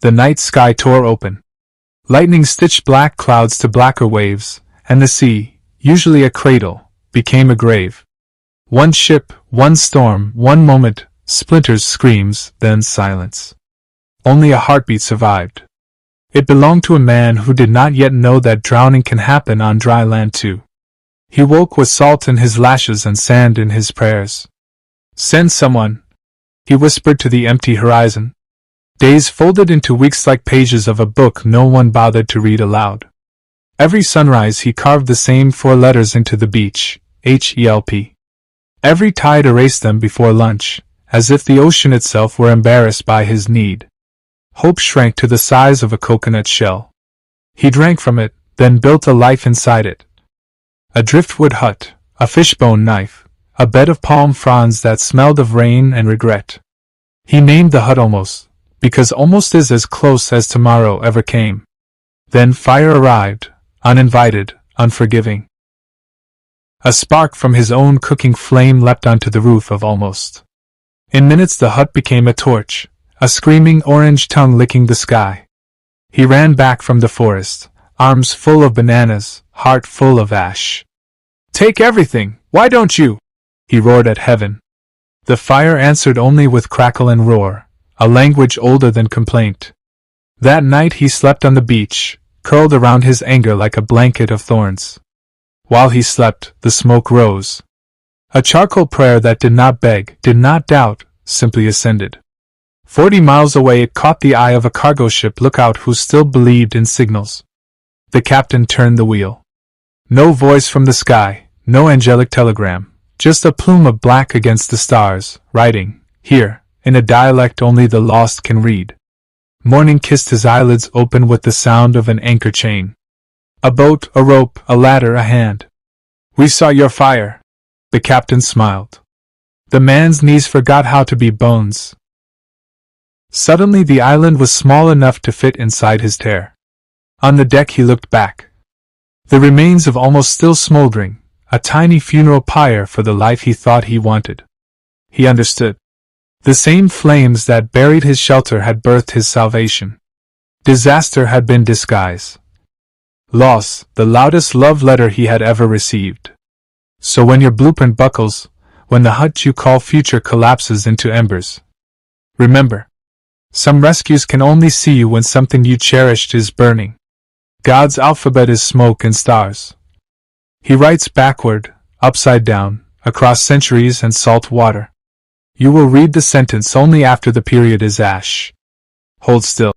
The night sky tore open. Lightning stitched black clouds to blacker waves, and the sea, usually a cradle, became a grave. One ship, one storm, one moment, splinters, screams, then silence. Only a heartbeat survived. It belonged to a man who did not yet know that drowning can happen on dry land too. He woke with salt in his lashes and sand in his prayers. "Send someone," he whispered to the empty horizon. Days folded into weeks like pages of a book no one bothered to read aloud. Every sunrise he carved the same 4 letters into the beach, HELP. Every tide erased them before lunch, as if the ocean itself were embarrassed by his need. Hope shrank to the size of a coconut shell. He drank from it, then built a life inside it. A driftwood hut, a fishbone knife, a bed of palm fronds that smelled of rain and regret. He named the hut Almost, because almost is as close as tomorrow ever came. Then fire arrived, uninvited, unforgiving. A spark from his own cooking flame leapt onto the roof of Almost. In minutes the hut became a torch, a screaming orange tongue licking the sky. He ran back from the forest, arms full of bananas, heart full of ash. "Take everything, why don't you?" he roared at heaven. The fire answered only with crackle and roar, a language older than complaint. That night he slept on the beach, curled around his anger like a blanket of thorns. While he slept, the smoke rose. A charcoal prayer that did not beg, did not doubt, simply ascended. 40 miles away it caught the eye of a cargo ship lookout who still believed in signals. The captain turned the wheel. No voice from the sky, no angelic telegram, just a plume of black against the stars, writing, here, in a dialect only the lost can read. Morning kissed his eyelids open with the sound of an anchor chain. A boat, a rope, a ladder, a hand. "We saw your fire." The captain smiled. The man's knees forgot how to be bones. Suddenly the island was small enough to fit inside his tear. On the deck he looked back. The remains of Almost still smoldering, a tiny funeral pyre for the life he thought he wanted. He understood. The same flames that buried his shelter had birthed his salvation. Disaster had been disguise. Loss, the loudest love letter he had ever received. So when your blueprint buckles, when the hut you call future collapses into embers, remember, some rescues can only see you when something you cherished is burning. God's alphabet is smoke and stars. He writes backward, upside down, across centuries and salt water. You will read the sentence only after the period is ash. Hold still.